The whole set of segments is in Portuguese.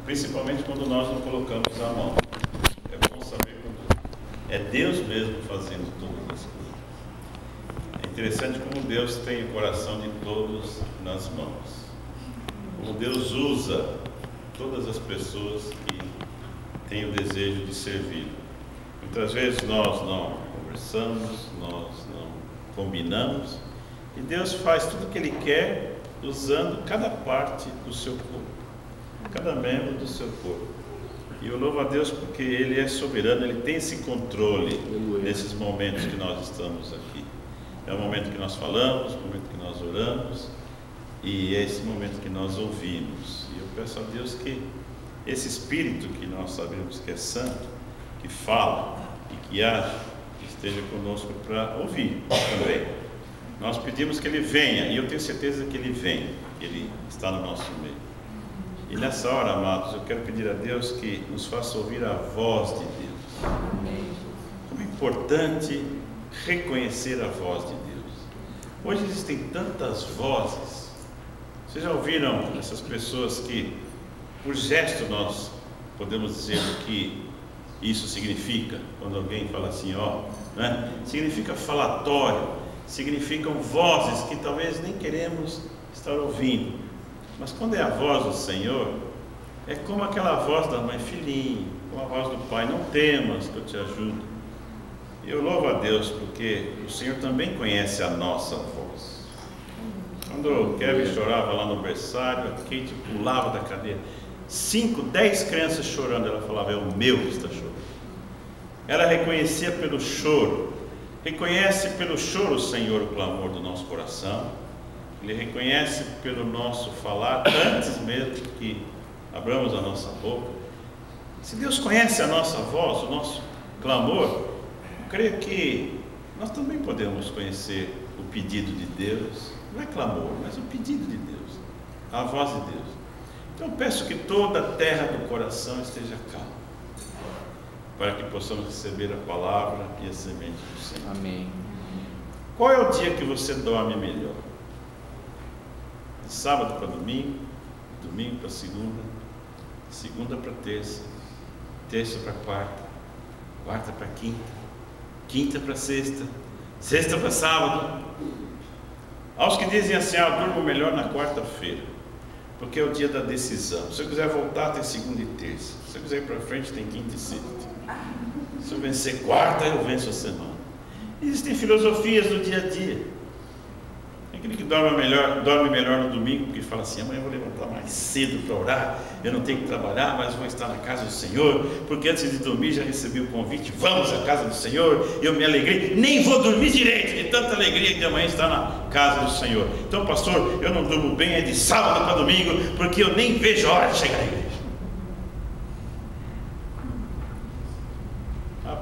principalmente quando nós não colocamos a mão. É bom saber quando é Deus mesmo fazendo todas as coisas. É interessante como Deus tem o coração de todos nas mãos. Como Deus usa todas as pessoas que têm o desejo de servir. Muitas vezes nós não conversamos, nós não combinamos, e Deus faz tudo o que Ele quer usando cada parte do seu corpo, cada membro do seu corpo. E eu louvo a Deus porque Ele é soberano, Ele tem esse controle nesses momentos que nós estamos aqui. É o momento que nós falamos, o momento que nós oramos, e é esse momento que nós ouvimos. E eu peço a Deus que esse Espírito que nós sabemos que é santo, que fala e que age, esteja conosco para ouvir também. Nós pedimos que Ele venha, e eu tenho certeza que Ele vem, que Ele está no nosso meio. E nessa hora, amados, eu quero pedir a Deus que nos faça ouvir a voz de Deus. Como é importante reconhecer a voz de Deus. Hoje existem tantas vozes. Vocês já ouviram essas pessoas que, por gesto, nós podemos dizer o que isso significa? Quando alguém fala assim, ó, né? Significa falatório, significam vozes que talvez nem queremos estar ouvindo. Mas quando é a voz do Senhor, é como aquela voz da mãe, filhinho, como a voz do pai, não temas que eu te ajudo. Eu louvo a Deus porque o Senhor também conhece a nossa voz. Quando o Kevin chorava lá no berçário, a Kate pulava da cadeira, 5, 10 crianças chorando, ela falava, é o meu que está chorando. Ela reconhecia pelo choro, reconhece pelo choro o Senhor o clamor do nosso coração. Ele reconhece pelo nosso falar, antes mesmo que abramos a nossa boca. Se Deus conhece a nossa voz, o nosso clamor, eu creio que nós também podemos conhecer o pedido de Deus. Não é clamor, mas o pedido de Deus, a voz de Deus. Então eu peço que toda a terra do coração esteja calma, para que possamos receber a palavra e a semente do Senhor. Amém. Qual é o dia que você dorme melhor? De sábado para domingo, domingo para segunda, segunda para terça, terça para quarta, quarta para quinta, quinta para sexta, sexta para sábado. Aos que dizem assim, durmo melhor na quarta-feira, porque é o dia da decisão. Se eu quiser voltar, tem segunda e terça. Se eu quiser ir para frente, tem quinta e sexta. Se eu vencer quarta, eu venço a semana. Existem filosofias do dia a dia. Tem aquele que dorme melhor no domingo, porque fala assim, amanhã eu vou levantar mais cedo para orar, eu não tenho que trabalhar, mas vou estar na casa do Senhor, porque antes de dormir já recebi o convite, vamos à casa do Senhor, eu me alegrei, nem vou dormir direito, de tanta alegria que amanhã está na casa do Senhor. Então, pastor, eu não durmo bem, é de sábado para domingo, porque eu nem vejo a hora de chegar à igreja.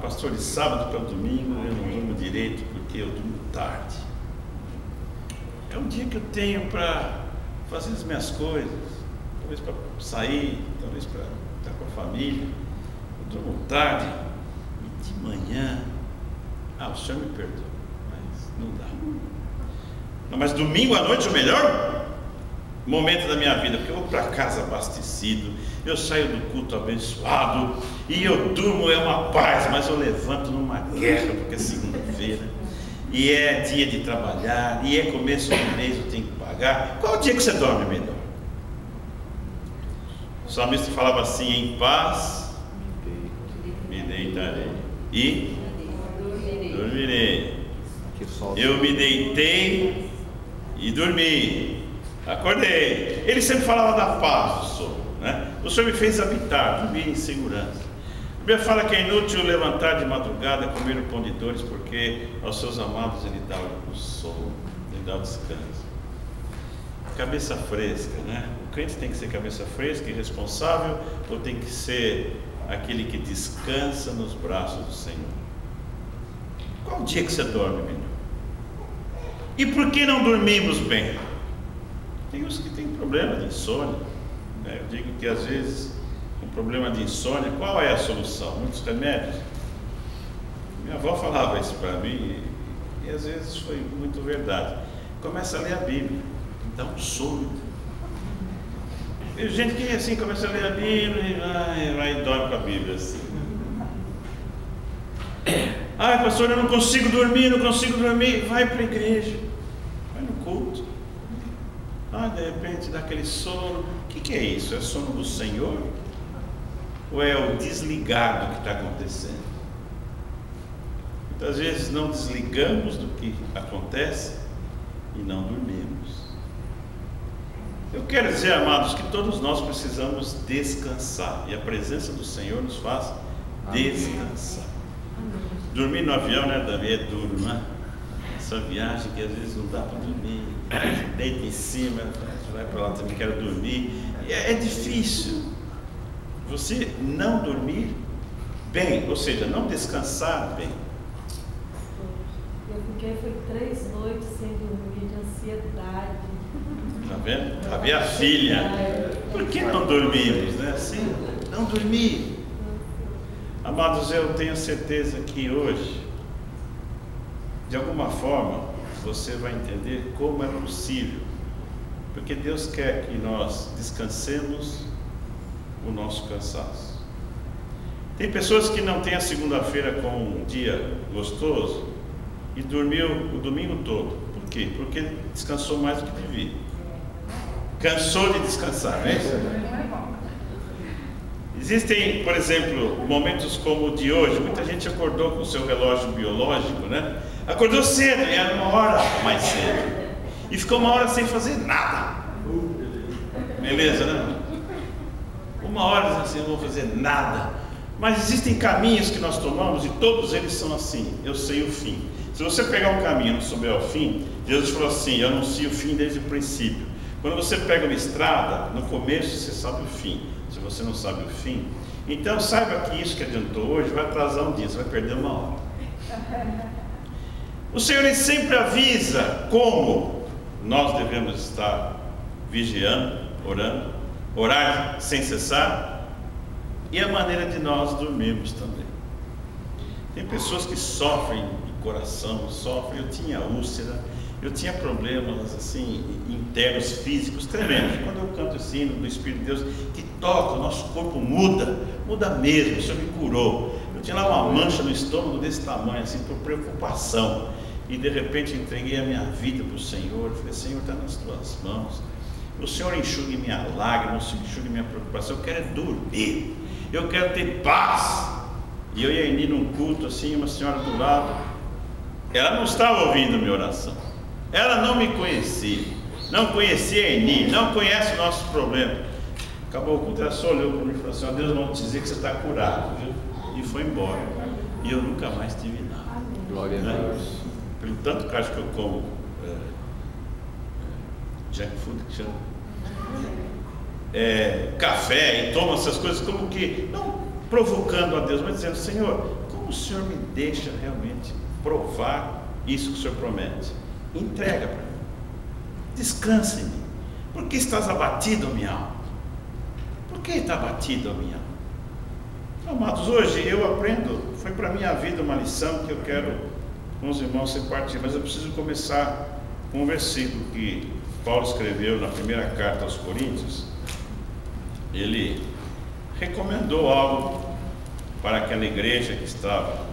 Pastor, de sábado para domingo eu não durmo direito, porque eu durmo tarde. É um dia que eu tenho para fazer as minhas coisas, talvez para sair, talvez para estar com a família. Eu durmo tarde e de manhã, o Senhor me perdoa, mas não dá. Não, mas domingo à noite é o melhor momento da minha vida, porque eu vou para casa abastecido, eu saio do culto abençoado, e eu durmo, é uma paz, mas eu levanto numa guerra, porque é segunda-feira, e é dia de trabalhar, e é começo do mês, eu tenho que pagar. Qual o dia que você dorme melhor? O salmista falava assim, em paz me deitarei e dormirei. Eu me deitei e dormi, acordei. Ele sempre falava da paz do sono, né? O Senhor me fez habitar, dormir em segurança. A Bíblia fala que é inútil levantar de madrugada, comer o pão de dores, porque aos seus amados Ele dá o sono, Ele dá o descanso. Cabeça fresca, né? O crente tem que ser cabeça fresca e responsável, ou tem que ser aquele que descansa nos braços do Senhor? Qual dia que você dorme melhor? E por que não dormimos bem? Tem uns que têm problema de insônia, né? Eu digo que às vezes um problema de insônia, qual é a solução? Muitos remédios. Minha avó falava isso para mim e às vezes foi muito verdade. Começa a ler a Bíblia, dá um sono. E gente que assim começa a ler a Bíblia e vai e dorme com a Bíblia assim. Ai, pastor, eu não consigo dormir, vai para a igreja, vai no culto. De repente dá aquele sono. O que é isso? É sono do Senhor? Ou é o desligado que está acontecendo? Muitas vezes não desligamos do que acontece e não dormimos. Eu quero dizer, amados, que todos nós precisamos descansar, e a presença do Senhor nos faz descansar. Dormir no avião, né, Davi? É duro, não é? Essa viagem que às vezes não dá para dormir, deita em cima, vai para lá, também quero dormir. É difícil você não dormir bem, ou seja, não descansar bem. Eu fiquei, foi 3 noites sem dormir, de ansiedade. Está vendo? Havia a filha. Por que não dormimos, né? Assim, não dormir. Amados, eu tenho certeza que hoje, de alguma forma, você vai entender como é possível. Porque Deus quer que nós descansemos o nosso cansaço. Tem pessoas que não têm a segunda-feira como um dia gostoso e dormiu o domingo todo. Por quê? Porque descansou mais do que devia. Cansou de descansar, não é isso? Existem, por exemplo, momentos como o de hoje. Muita gente acordou com o seu relógio biológico, né? Acordou cedo, e era 1 hora mais cedo. E ficou 1 hora sem fazer nada. Beleza, né? 1 hora assim, não vou fazer nada. Mas existem caminhos que nós tomamos e todos eles são assim. Eu sei o fim. Se você pegar um caminho e não souber o fim, Jesus falou assim: eu anuncio o fim desde o princípio. Quando você pega uma estrada, no começo você sabe o fim. Se você não sabe o fim, então saiba que isso que adiantou hoje vai atrasar um dia, você vai perder 1 hora. O Senhor ele sempre avisa como nós devemos estar vigiando, orando, orar sem cessar, e a maneira de nós dormirmos também. Tem pessoas que sofrem de coração, eu tinha úlcera, eu tinha problemas assim internos, físicos, tremendos. Quando eu canto esse hino do Espírito de Deus, que toca, o nosso corpo muda mesmo. O Senhor me curou. Eu tinha lá uma mancha no estômago desse tamanho, assim, por preocupação. E de repente entreguei a minha vida para o Senhor. Eu falei: Senhor, está nas tuas mãos. O Senhor enxugue minha lágrima, o Senhor enxugue minha preocupação. Eu quero dormir, eu quero ter paz. E eu ia ir num culto assim, uma senhora do lado, ela não estava ouvindo a minha oração. Ela não me conhecia, não conhecia a Eni, não conhece o nosso problema. Acabou o culto, ela só olhou para mim e falou assim: Deus vai te dizer que você está curado, viu? E foi embora. E eu nunca mais tive nada. Glória a Deus. Pelo tanto que acho que eu como junk food, que chama, café, e tomo essas coisas, como que, não provocando a Deus, mas dizendo: Senhor, como o Senhor me deixa realmente provar isso que o Senhor promete? Entrega para mim, descansa em mim. Por que estás abatido, minha alma? Por que está abatido a minha alma? Amados, hoje eu aprendo, foi para a minha vida uma lição que eu quero com os irmãos repartir, mas eu preciso começar com um versículo que Paulo escreveu na primeira carta aos Coríntios. Ele recomendou algo para aquela igreja que estava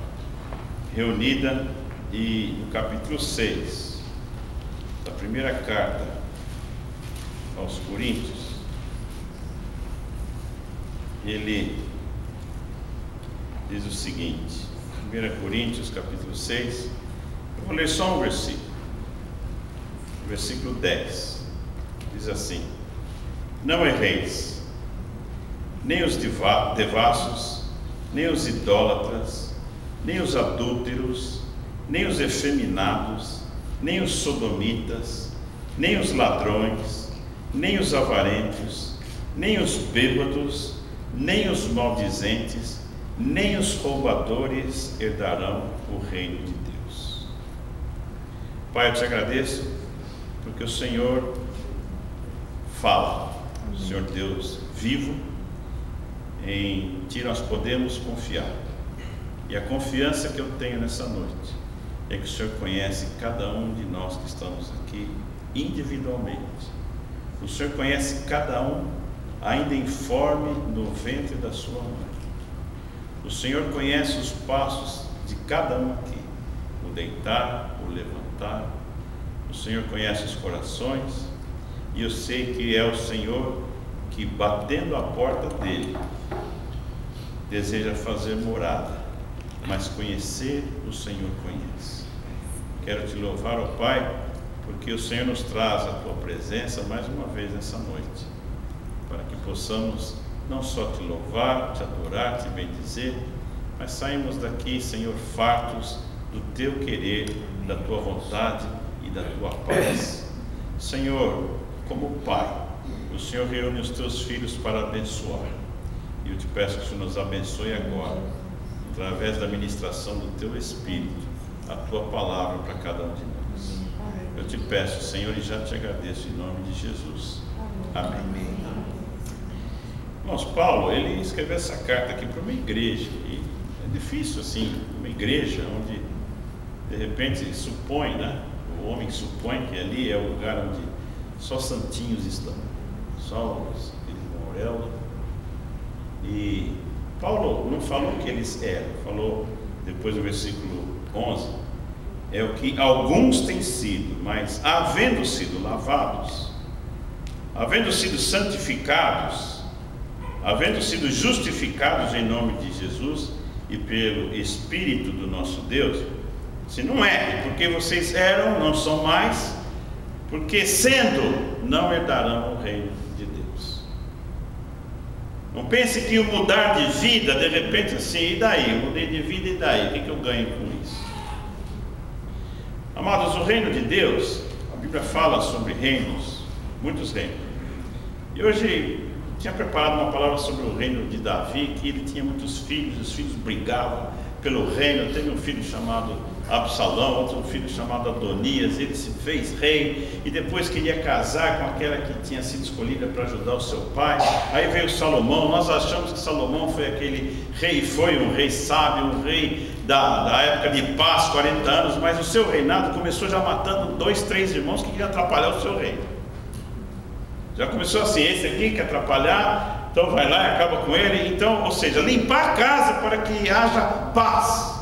reunida, e no capítulo 6 da primeira carta aos Coríntios, ele diz o seguinte, 1 Coríntios capítulo 6, eu vou ler só um versículo, versículo 10, diz assim: não erreis, nem os devassos, nem os idólatras, nem os adúlteros, nem os efeminados, nem os sodomitas, nem os ladrões, nem os avarentos, nem os bêbados, nem os maldizentes, nem os roubadores herdarão o reino de Deus. Pai, eu te agradeço porque o Senhor fala, o Senhor Deus vivo, em Ti nós podemos confiar. E a confiança que eu tenho nessa noite é que o Senhor conhece cada um de nós que estamos aqui individualmente. O Senhor conhece cada um ainda informe no ventre da sua mãe. O Senhor conhece os passos de cada um aqui, o deitar, o levantar. O Senhor conhece os corações, e eu sei que é o Senhor que, batendo a porta dele, deseja fazer morada, mas conhecer o Senhor conhece. Quero te louvar, ó Pai, porque o Senhor nos traz a tua presença mais uma vez nessa noite, para que possamos não só te louvar, te adorar, te bendizer, mas saímos daqui, Senhor, fartos do teu querer, da tua vontade e da tua paz. Senhor, como Pai, o Senhor reúne os teus filhos para abençoar, e eu te peço que o Senhor nos abençoe agora, através da ministração do teu Espírito, a tua palavra para cada um de nós. Eu te peço, Senhor, e já te agradeço em nome de Jesus. Amém. Irmãos, Paulo, ele escreveu essa carta aqui para uma igreja, e é difícil assim, uma igreja onde de repente supõe, né? O homem supõe que ali é o lugar onde só santinhos estão, só os auréola. E Paulo não falou que eles eram, falou depois do versículo 11, é o que alguns têm sido, mas havendo sido lavados, havendo sido santificados, havendo sido justificados em nome de Jesus e pelo Espírito do nosso Deus. Se não é porque vocês eram, não são mais, porque sendo, não herdarão o reino de Deus. Não pense que o mudar de vida, de repente assim, e daí? Eu mudei de vida, e daí? O que eu ganho com isso? Amados, o reino de Deus, a Bíblia fala sobre reinos, muitos reinos. E hoje tinha preparado uma palavra sobre o reino de Davi, que ele tinha muitos filhos, os filhos brigavam pelo reino. Teve um filho chamado Absalão, outro filho chamado Adonias, ele se fez rei, e depois queria casar com aquela que tinha sido escolhida para ajudar o seu pai. Aí veio Salomão. Nós achamos que Salomão foi aquele rei, foi um rei sábio, um rei da época de paz, 40 anos, mas o seu reinado começou já matando 2, 3 irmãos que queriam atrapalhar o seu reino. Já começou assim, esse aqui quer atrapalhar, então vai lá e acaba com ele. Então, ou seja, limpar a casa para que haja paz.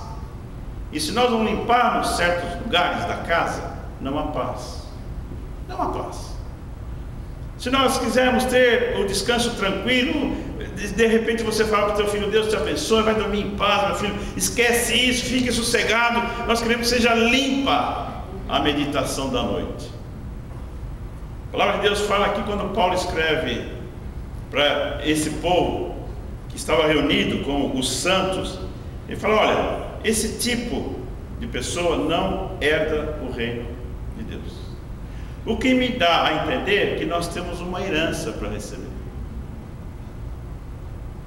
E se nós não limparmos certos lugares da casa, não há paz. Não há paz. Se nós quisermos ter o descanso tranquilo, de repente você fala para o teu filho: Deus te abençoe, vai dormir em paz, meu filho. Esquece isso, fique sossegado. Nós queremos que seja limpa a meditação da noite. A palavra de Deus fala aqui, quando Paulo escreve para esse povo que estava reunido com os santos, ele fala: olha, esse tipo de pessoa não herda o reino de Deus. O que me dá a entender que nós temos uma herança para receber.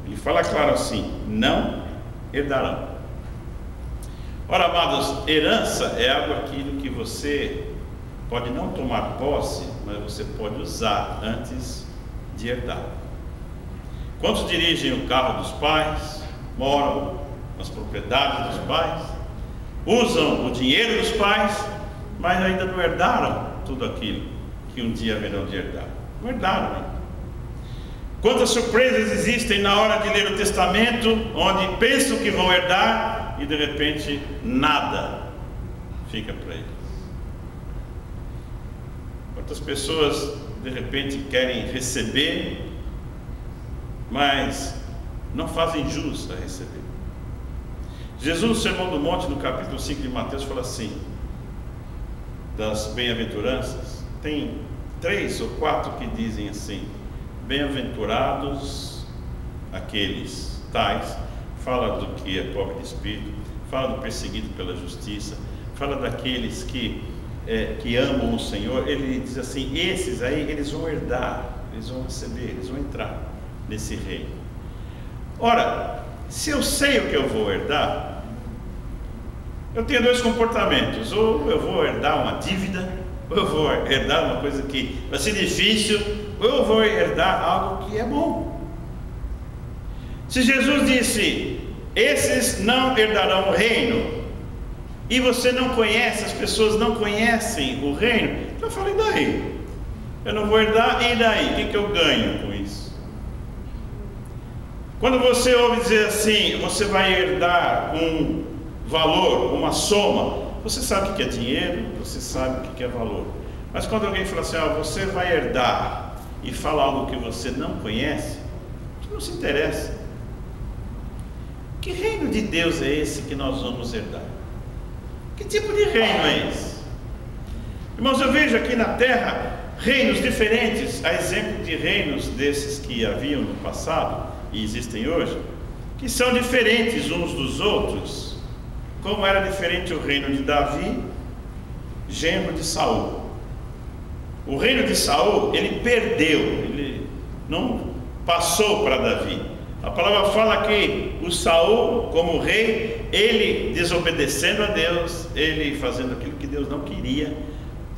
Ele fala claro assim: não herdarão. Ora, amados, herança é algo aquilo que você pode não tomar posse, mas você pode usar antes de herdar. Quantos dirigem o carro dos pais, moram nas propriedades dos pais, usam o dinheiro dos pais, mas ainda não herdaram tudo aquilo que um dia haverão de herdar? Não herdaram ainda. Quantas surpresas existem na hora de ler o testamento, onde pensam que vão herdar e de repente nada fica para eles. Quantas pessoas de repente querem receber, mas não fazem jus a receber. Jesus, no Sermão do Monte, no capítulo 5 de Mateus, fala assim, das bem-aventuranças. Tem 3 ou 4 que dizem assim: bem-aventurados aqueles tais. Fala do que é pobre de espírito, fala do perseguido pela justiça, fala daqueles que amam o Senhor. Ele diz assim: esses aí, eles vão herdar, eles vão receber, eles vão entrar nesse reino. Ora, se eu sei o que eu vou herdar, eu tenho 2 comportamentos: ou eu vou herdar uma dívida, ou eu vou herdar uma coisa que vai ser difícil, ou eu vou herdar algo que é bom. Se Jesus disse: esses não herdarão o reino, e você não conhece, as pessoas não conhecem o reino, então eu falo: e daí? Eu não vou herdar, e daí? O que eu ganho com isso? Quando você ouve dizer assim, você vai herdar um valor, uma soma, você sabe o que é dinheiro, você sabe o que é valor. Mas quando alguém fala assim, você vai herdar, e fala algo que você não conhece, você não se interessa. Que reino de Deus é esse que nós vamos herdar? Que tipo de reino é esse? Irmãos, eu vejo aqui na terra reinos diferentes, a exemplo de reinos desses que haviam no passado e existem hoje, que são diferentes uns dos outros, como era diferente o reino de Davi, genro de Saul. O reino de Saul, ele perdeu, ele não passou para Davi. A palavra fala que o Saul, como rei, ele desobedecendo a Deus, ele fazendo aquilo que Deus não queria,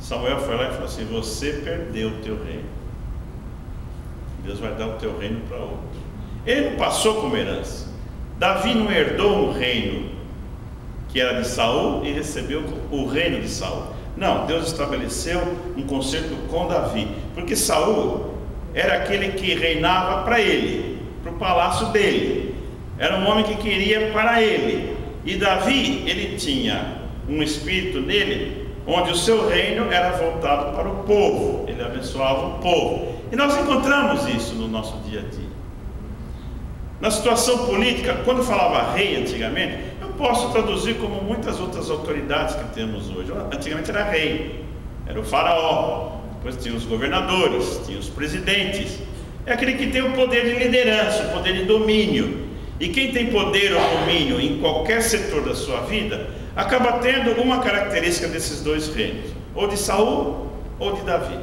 Samuel foi lá e falou assim: você perdeu o teu reino, Deus vai dar o teu reino para outro. Ele não passou como herança. Davi não herdou um reino que era de Saul e recebeu o reino de Saul. Não, Deus estabeleceu um concerto com Davi, porque Saul era aquele que reinava para ele, para o palácio dele, era um homem que queria para ele. E Davi, ele tinha um espírito nele, onde o seu reino era voltado para o povo, ele abençoava o povo. E nós encontramos isso no nosso dia a dia. Na situação política, quando falava rei antigamente, eu posso traduzir como muitas outras autoridades que temos hoje. Antigamente era rei, era o faraó, depois tinha os governadores, tinha os presidentes. É aquele que tem o poder de liderança, o poder de domínio. E quem tem poder ou domínio em qualquer setor da sua vida, acaba tendo uma característica desses dois reinos, ou de Saul ou de Davi.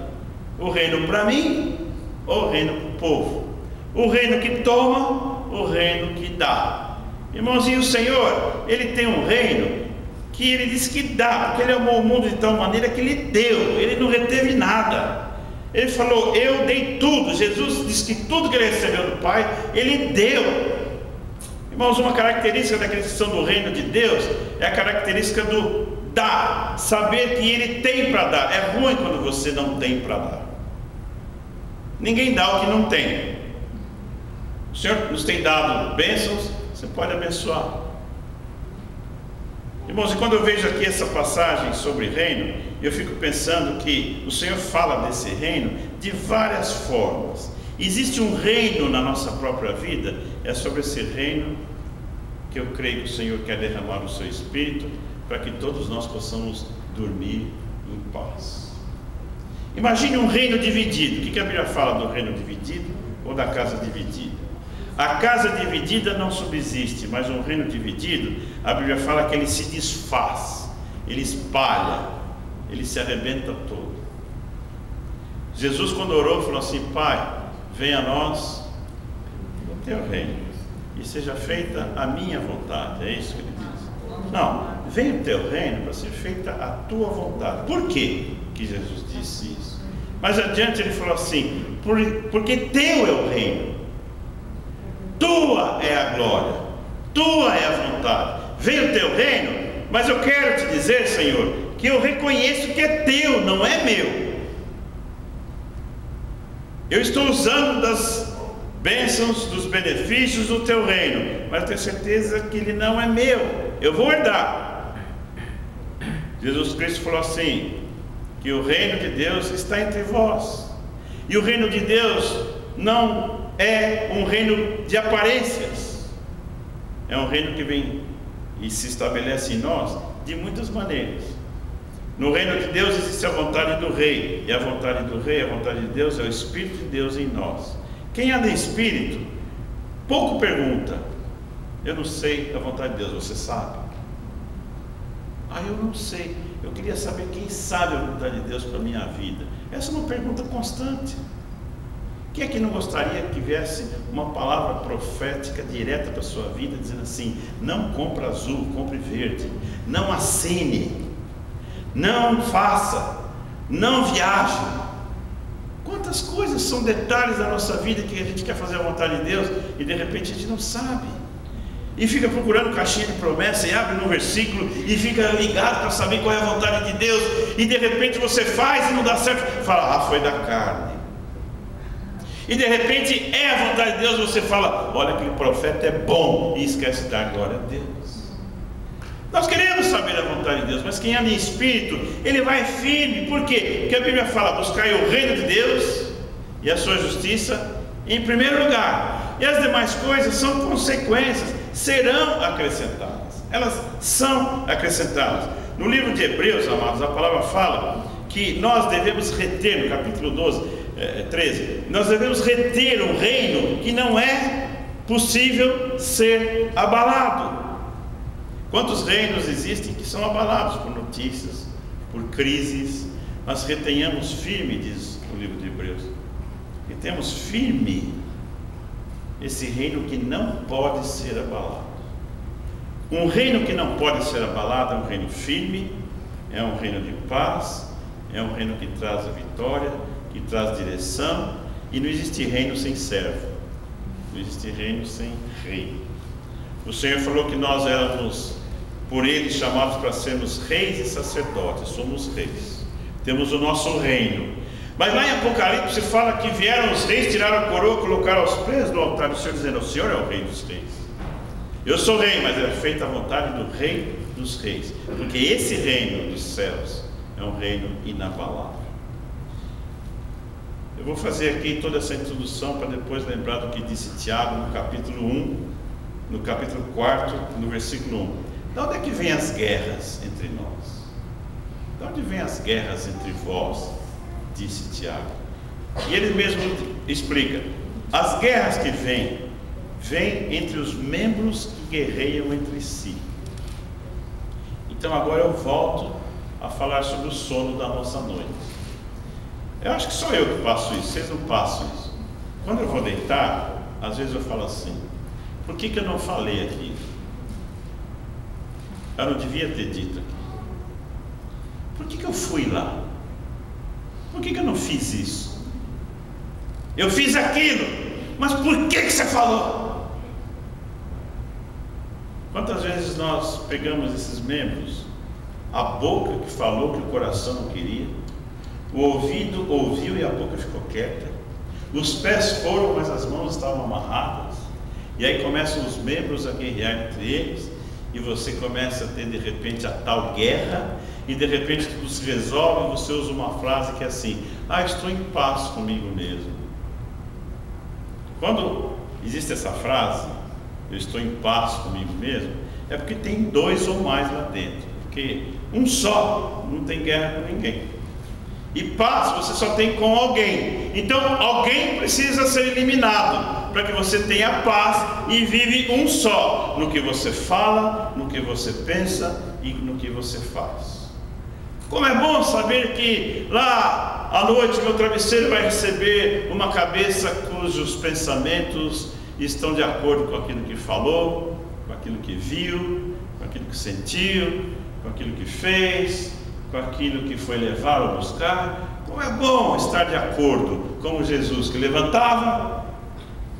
O reino para mim, ou o reino para o povo. O reino que toma, o reino que dá. Irmãozinho, o Senhor, Ele tem um reino que Ele diz que dá, porque Ele amou o mundo de tal maneira que Ele deu, Ele não reteve nada. Ele falou: eu dei tudo. Jesus disse que tudo que Ele recebeu do Pai, Ele deu. Irmãos, uma característica da questão do reino de Deus é a característica do dar, saber que Ele tem para dar. É ruim quando você não tem para dar. Ninguém dá o que não tem. O Senhor nos tem dado bênçãos, você pode abençoar. Irmãos, e quando eu vejo aqui essa passagem sobre reino, eu fico pensando que o Senhor fala desse reino de várias formas. Existe um reino na nossa própria vida, é sobre esse reino que eu creio que o Senhor quer derramar o seu Espírito, para que todos nós possamos dormir em paz. Imagine um reino dividido. O que a Bíblia fala do reino dividido ou da casa dividida? A casa dividida não subsiste, mas um reino dividido, a Bíblia fala que ele se desfaz, ele espalha, ele se arrebenta todo. Jesus, quando orou, falou assim: Pai, venha a nós o teu reino e seja feita a minha vontade. É isso que ele diz. Não, venha o teu reino para ser feita a tua vontade. Por quê que Jesus disse isso? Mais adiante ele falou assim: porque teu é o reino, tua é a glória, tua é a vontade. Venha o teu reino, mas eu quero te dizer, Senhor, que eu reconheço que é teu, não é meu. Eu estou usando das bênçãos, dos benefícios do teu reino, mas eu tenho certeza que ele não é meu, eu vou herdar. Jesus Cristo falou assim, que o reino de Deus está entre vós, e o reino de Deus não é um reino de aparências, é um reino que vem e se estabelece em nós de muitas maneiras. No reino de Deus existe a vontade do rei, e a vontade do rei, a vontade de Deus, é o Espírito de Deus em nós. Quem anda em Espírito, pouco pergunta: eu não sei a vontade de Deus, você sabe? Eu não sei, eu queria saber quem sabe a vontade de Deus para a minha vida. Essa é uma pergunta constante. Quem é que não gostaria que viesse uma palavra profética direta para a sua vida, dizendo assim: não compre azul, compre verde, não assine, não faça, não viaje. Quantas coisas são detalhes da nossa vida que a gente quer fazer a vontade de Deus e de repente a gente não sabe, e fica procurando caixinha de promessa e abre no versículo e fica ligado para saber qual é a vontade de Deus, e de repente você faz e não dá certo, fala: foi da carne. E de repente é a vontade de Deus, você fala: olha, aquele profeta é bom, e esquece de dar glória a Deus. Nós queremos saber a vontade de Deus, mas quem anda em espírito, ele vai firme. Por quê? Porque a Bíblia fala: buscai o reino de Deus e a sua justiça em primeiro lugar, e as demais coisas são consequências, serão acrescentadas. Elas são acrescentadas. No livro de Hebreus, amados, a palavra fala que nós devemos reter, no capítulo 13, nós devemos reter um reino que não é possível ser abalado. Quantos reinos existem que são abalados por notícias, por crises? Nós retenhamos firme, diz o livro de Hebreus, retemos firme esse reino que não pode ser abalado. Um reino que não pode ser abalado é um reino firme, é um reino de paz, é um reino que traz a vitória, que traz direção. E não existe reino sem servo, não existe reino sem rei. O Senhor falou que nós éramos por Ele chamados para sermos reis e sacerdotes. Somos reis, temos o nosso reino. Mas lá em Apocalipse fala que vieram os reis, tiraram a coroa, colocaram aos pés do altar do Senhor, dizendo: o Senhor é o rei dos reis. Eu sou rei, mas é feita a vontade do rei dos reis, porque esse reino dos céus é um reino inabalável. Eu vou fazer aqui toda essa introdução para depois lembrar do que disse Tiago no capítulo 1, no capítulo 4, no versículo 1. De onde é que vêm as guerras entre nós? De onde vêm as guerras entre vós? Disse Tiago. E ele mesmo explica: as guerras que vêm entre os membros que guerreiam entre si. Então agora eu volto a falar sobre o sono da nossa noite. Eu acho que só eu que passo isso, vocês não passam isso. Quando eu vou deitar, às vezes eu falo assim: por que eu não falei aqui? Eu não devia ter dito aqui. Por que eu fui lá? Por que eu não fiz isso? Eu fiz aquilo, mas por que você falou? Quantas vezes nós pegamos esses membros, a boca que falou que o coração não queria, o ouvido ouviu e a boca ficou quieta, os pés foram, mas as mãos estavam amarradas, e aí começam os membros a guerrear entre eles, e você começa a ter de repente a tal guerra, e de repente tudo se resolve, e você usa uma frase que é assim: estou em paz comigo mesmo. Quando existe essa frase, eu estou em paz comigo mesmo, é porque tem dois ou mais lá dentro, porque um só não tem guerra com ninguém, e paz você só tem com alguém. Então alguém precisa ser eliminado para que você tenha paz e vive um só, no que você fala, no que você pensa e no que você faz. Como é bom saber que lá à noite meu travesseiro vai receber uma cabeça cujos pensamentos estão de acordo com aquilo que falou, com aquilo que viu, com aquilo que sentiu, com aquilo que fez, com aquilo que foi levar ou buscar. Como é bom estar de acordo, como Jesus, que levantava,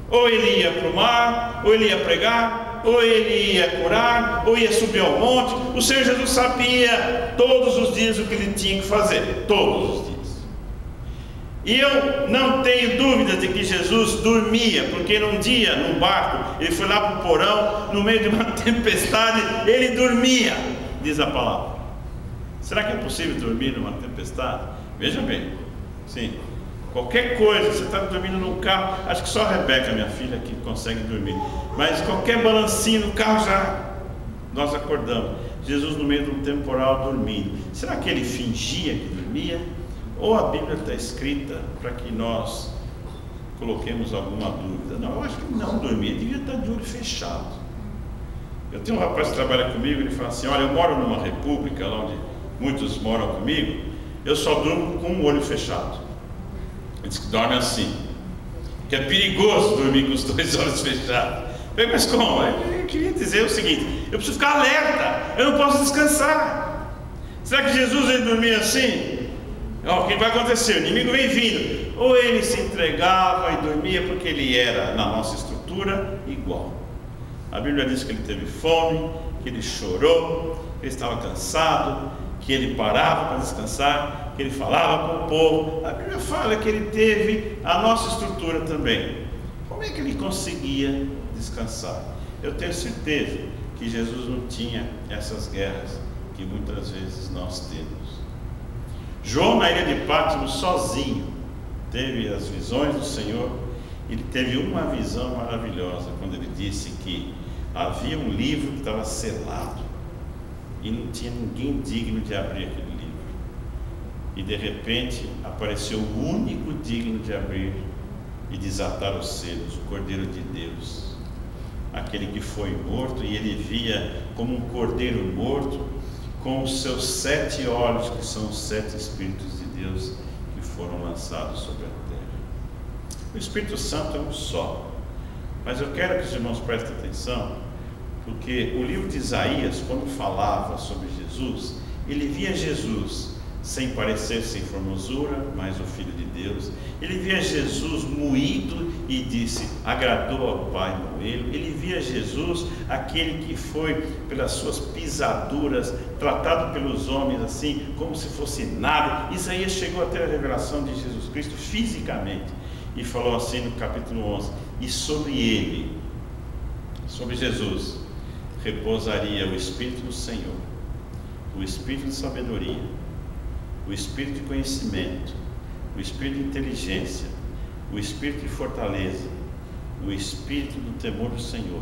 ou ele ia para o mar, ou ele ia pregar, ou ele ia curar, ou ia subir ao monte. O Senhor Jesus sabia todos os dias o que ele tinha que fazer, todos os dias. E eu não tenho dúvida de que Jesus dormia, porque num dia, num barco, ele foi lá para o porão, no meio de uma tempestade, ele dormia, diz a palavra. Será que é possível dormir numa tempestade? Veja bem, sim, qualquer coisa, você está dormindo num carro, acho que só a Rebeca, minha filha, que consegue dormir, mas qualquer balancinho no carro já nós acordamos. Jesus no meio de um temporal dormindo. Será que ele fingia que dormia? Ou a Bíblia está escrita para que nós coloquemos alguma dúvida? Não, eu acho que não dormia, devia estar de olho fechado. Eu tenho um rapaz que trabalha comigo, ele fala assim: olha, eu moro numa república lá onde muitos moram comigo, eu só durmo com o olho fechado. Ele diz que dorme assim, que é perigoso dormir com os dois olhos fechados. Eu falei: mas como? Eu queria dizer o seguinte: eu preciso ficar alerta, eu não posso descansar. Será que Jesus ele dormia assim? O que vai acontecer? O inimigo vem vindo. Ou ele se entregava e dormia, porque ele era, na nossa estrutura, igual. A Bíblia diz que ele teve fome, que ele chorou, que ele estava cansado, que ele parava para descansar, que ele falava com o povo. A Bíblia fala que ele teve a nossa estrutura também. Como é que ele conseguia descansar? Eu tenho certeza que Jesus não tinha essas guerras que muitas vezes nós temos. João, na ilha de Patmos, sozinho, teve as visões do Senhor. Ele teve uma visão maravilhosa quando ele disse que havia um livro que estava selado e não tinha ninguém digno de abrir aquele livro. E de repente apareceu o único digno de abrir e desatar os selos, o Cordeiro de Deus, aquele que foi morto, e ele via como um cordeiro morto, com os seus 7 olhos, que são os 7 Espíritos de Deus que foram lançados sobre a terra. O Espírito Santo é um só, mas eu quero que os irmãos prestem atenção, porque o livro de Isaías, quando falava sobre Jesus, ele via Jesus sem parecer, sem formosura, mas o Filho de Deus. Ele via Jesus moído e disse, agradou ao Pai moê-lo. Ele via Jesus, aquele que foi pelas suas pisaduras, tratado pelos homens assim, como se fosse nada. Isaías chegou até a revelação de Jesus Cristo fisicamente, e falou assim no capítulo 11, e sobre ele, sobre Jesus, repousaria o Espírito do Senhor, o Espírito de sabedoria, o Espírito de conhecimento, o Espírito de inteligência, o Espírito de fortaleza, o Espírito do temor do Senhor.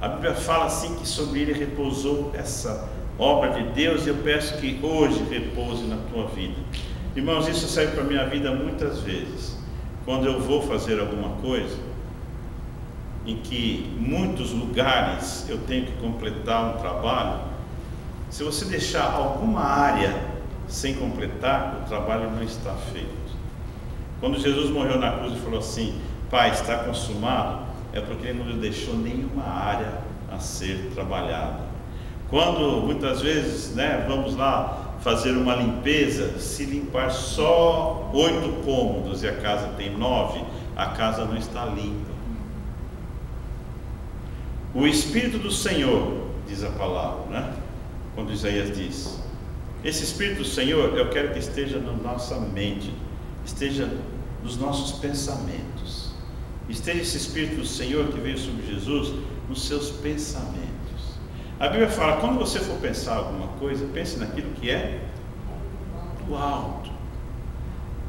A Bíblia fala assim que sobre ele repousou essa obra de Deus, e eu peço que hoje repouse na tua vida. Irmãos, isso serve para a minha vida muitas vezes. Quando eu vou fazer alguma coisa, em que muitos lugares eu tenho que completar um trabalho, se você deixar alguma área sem completar, o trabalho não está feito. Quando Jesus morreu na cruz e falou assim, Pai, está consumado, é porque ele não deixou nenhuma área a ser trabalhada. Quando muitas vezes, vamos lá fazer uma limpeza, se limpar só 8 cômodos e a casa tem 9, a casa não está limpa. O Espírito do Senhor, diz a palavra, quando Isaías diz, esse Espírito do Senhor, eu quero que esteja na nossa mente, esteja nos nossos pensamentos, esteja esse Espírito do Senhor que veio sobre Jesus nos seus pensamentos. A Bíblia fala, quando você for pensar alguma coisa, pense naquilo que é do alto.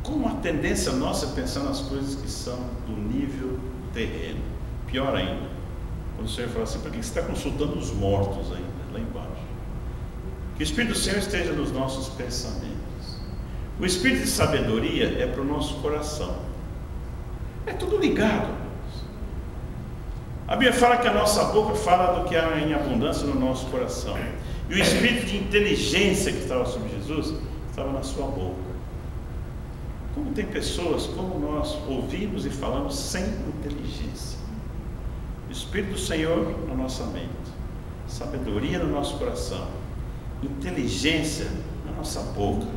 Como a tendência nossa é pensar nas coisas que são do nível terreno. Pior ainda, quando o Senhor fala assim, por que você está consultando os mortos ainda, lá embaixo? Que o Espírito do Senhor esteja nos nossos pensamentos. O Espírito de sabedoria é para o nosso coração. É tudo ligado. A Bíblia fala que a nossa boca fala do que há em abundância no nosso coração. E o Espírito de inteligência que estava sobre Jesus estava na sua boca. Como tem pessoas como nós ouvimos e falamos sem inteligência. O Espírito do Senhor na nossa mente, sabedoria no nosso coração, inteligência na nossa boca,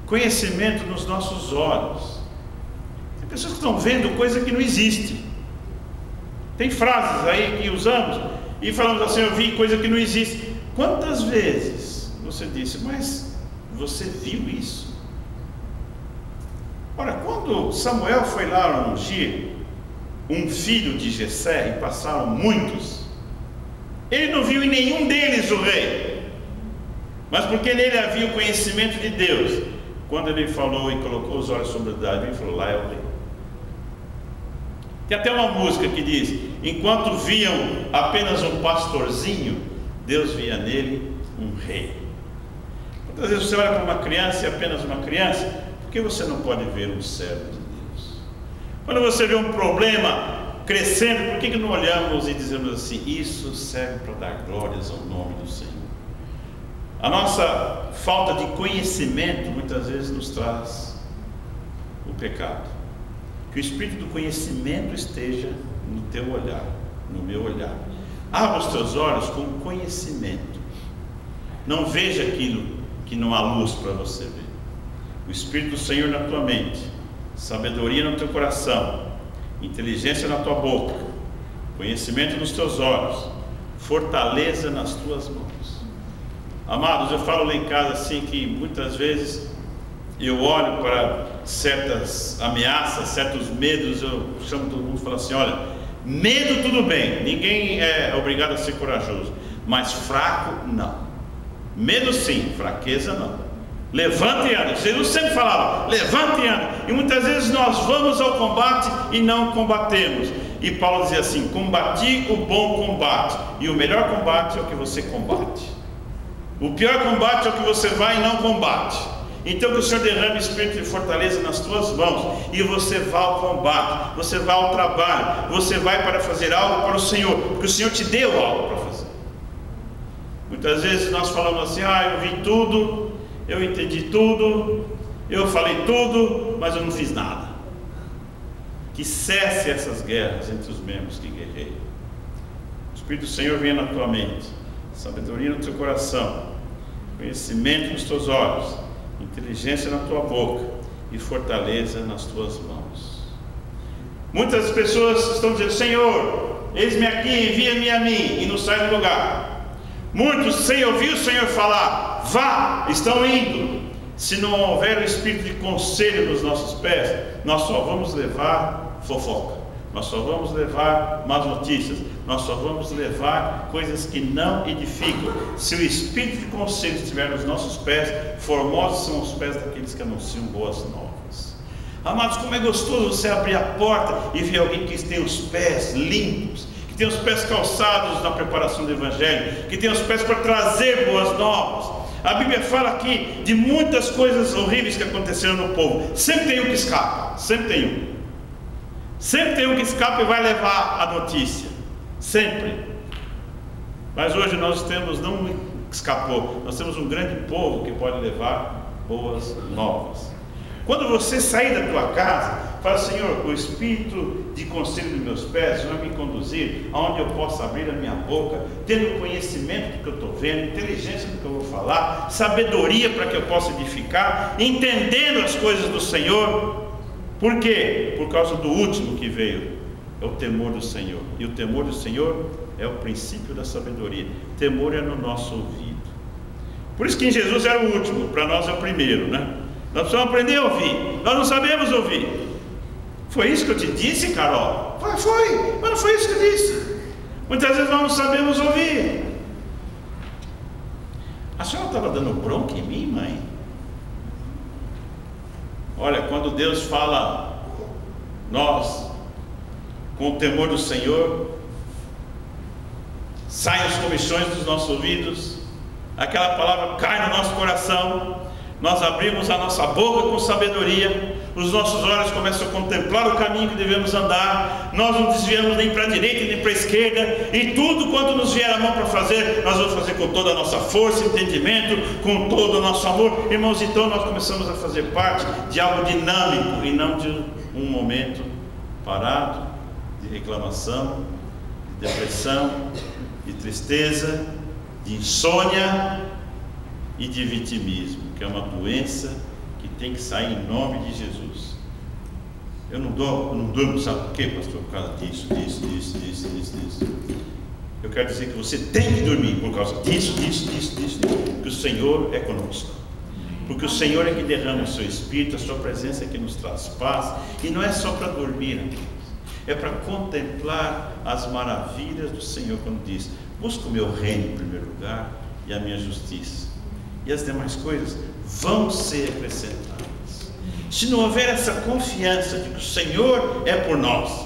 conhecimento nos nossos olhos. Tem pessoas que estão vendo coisa que não existe. Tem frases aí que usamos e falamos assim, eu vi coisa que não existe. Quantas vezes você disse, mas você viu isso? Ora, quando Samuel foi lá ungir um filho de Jessé, e passaram muitos, ele não viu em nenhum deles o rei, mas porque nele havia o conhecimento de Deus. Quando ele falou e colocou os olhos sobre Davi, ele falou, lá é o rei. Tem até uma música que diz, enquanto viam apenas um pastorzinho, Deus via nele um rei. Quantas vezes você olha para uma criança e apenas uma criança, por que você não pode ver um servo de Deus? Quando você vê um problema crescendo, por que não olhamos e dizemos assim, isso serve para dar glórias ao nome do Senhor? A nossa falta de conhecimento muitas vezes nos traz o pecado. Que o Espírito do conhecimento esteja no teu olhar, no meu olhar. Abra os teus olhos com conhecimento. Não veja aquilo que não há luz para você ver. O Espírito do Senhor na tua mente, sabedoria no teu coração, inteligência na tua boca, conhecimento nos teus olhos, fortaleza nas tuas mãos. Amados, eu falo lá em casa assim que muitas vezes eu olho para certas ameaças, certos medos, eu chamo todo mundo e falo assim: olha, medo tudo bem, ninguém é obrigado a ser corajoso, mas fraco não. Medo sim, fraqueza não. Levante e anda. Jesus sempre falava: levante e anda. E muitas vezes nós vamos ao combate e não combatemos. E Paulo dizia assim: combati o bom combate. E o melhor combate é o que você combate. O pior combate é o que você vai e não combate. Então que o Senhor derrame espírito de fortaleza nas tuas mãos, e você vá ao combate, você vá ao trabalho, você vai para fazer algo para o Senhor, porque o Senhor te deu algo para fazer. Muitas vezes nós falamos assim: eu vi tudo, eu entendi tudo, eu falei tudo, mas eu não fiz nada. Que cesse essas guerras entre os membros que guerreiam. O Espírito do Senhor venha na tua mente, sabedoria no teu coração, conhecimento nos teus olhos, inteligência na tua boca e fortaleza nas tuas mãos. Muitas pessoas estão dizendo: Senhor, eis-me aqui, envia-me a mim, e não sai do lugar. Muitos, sem ouvir o Senhor falar, vá, estão indo. Se não houver o espírito de conselho nos nossos pés, nós só vamos levar fofoca, nós só vamos levar más notícias, nós só vamos levar coisas que não edificam. Se o espírito de conselho estiver nos nossos pés, formosos são os pés daqueles que anunciam boas novas. Amados, como é gostoso você abrir a porta e ver alguém que tem os pés limpos, que tem os pés calçados na preparação do Evangelho, que tem os pés para trazer boas novas. A Bíblia fala aqui de muitas coisas horríveis que aconteceram no povo. Sempre tem um que escapa, sempre tem um. Sempre tem um que escapa e vai levar a notícia, sempre. Mas hoje nós temos, não um que escapou, nós temos um grande povo que pode levar boas novas. Quando você sair da tua casa, fala: Senhor, o espírito de conselho dos meus pés vai me conduzir aonde eu possa abrir a minha boca, tendo conhecimento do que eu estou vendo, inteligência do que eu vou falar, sabedoria para que eu possa edificar, entendendo as coisas do Senhor. Por quê? Por causa do último que veio, é o temor do Senhor. E o temor do Senhor é o princípio da sabedoria. Temor é no nosso ouvido. Por isso que em Jesus era o último, para nós é o primeiro, né? Nós precisamos aprender a ouvir. Nós não sabemos ouvir. Foi isso que eu te disse, Carol? Foi, mas não foi isso que eu disse. Muitas vezes nós não sabemos ouvir. A senhora estava dando bronca em mim, mãe? Olha, quando Deus fala, nós, com o temor do Senhor, saem os comichões dos nossos ouvidos, aquela palavra cai no nosso coração, nós abrimos a nossa boca com sabedoria, os nossos olhos começam a contemplar o caminho que devemos andar, nós não desviamos nem para a direita nem para a esquerda, e tudo quanto nos vier a mão para fazer, nós vamos fazer com toda a nossa força, entendimento, com todo o nosso amor. Irmãos, então nós começamos a fazer parte de algo dinâmico e não de um momento parado, de reclamação, de depressão, de tristeza, de insônia e de vitimismo, que é uma doença que tem que sair em nome de Jesus. Eu não durmo, sabe por quê, pastor? Por causa disso. Eu quero dizer que você tem que dormir por causa disso, porque o Senhor é conosco. Porque o Senhor é que derrama o seu Espírito, a sua presença é que nos traz paz. E não é só para dormir, amigos, é para contemplar as maravilhas do Senhor, quando diz: busca o meu reino em primeiro lugar e a minha justiça, e as demais coisas vão ser acrescentadas. Se não houver essa confiança de que o Senhor é por nós,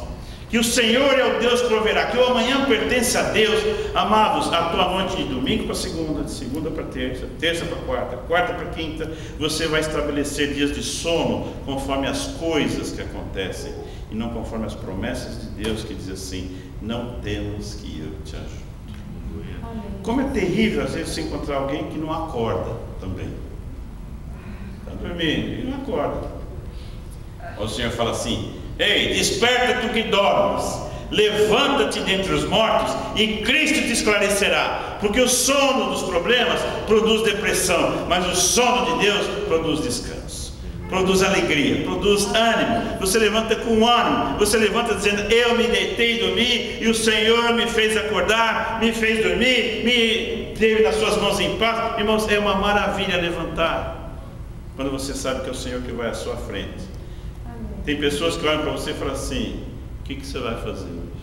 que o Senhor é o Deus que proverá, que o amanhã pertence a Deus, amados, a tua noite de domingo para segunda, de segunda para terça, terça para quarta, quarta para quinta, você vai estabelecer dias de sono conforme as coisas que acontecem e não conforme as promessas de Deus, que diz assim: não temas que eu te ajudo. Como é terrível às vezes você encontrar alguém que não acorda também. Está dormindo e não acorda. O Senhor fala assim: ei, desperta tu que dormes, levanta-te dentre os mortos e Cristo te esclarecerá. Porque o sono dos problemas produz depressão, mas o sono de Deus produz descanso, produz alegria, produz ânimo. Você levanta com ânimo, você levanta dizendo: eu me deitei e dormi, e o Senhor me fez acordar, me fez dormir, me teve nas suas mãos em paz. Irmãos, é uma maravilha levantar. quando você sabe que é o Senhor que vai à sua frente. Amém. Tem pessoas que olham para você e falam assim: o que você vai fazer hoje?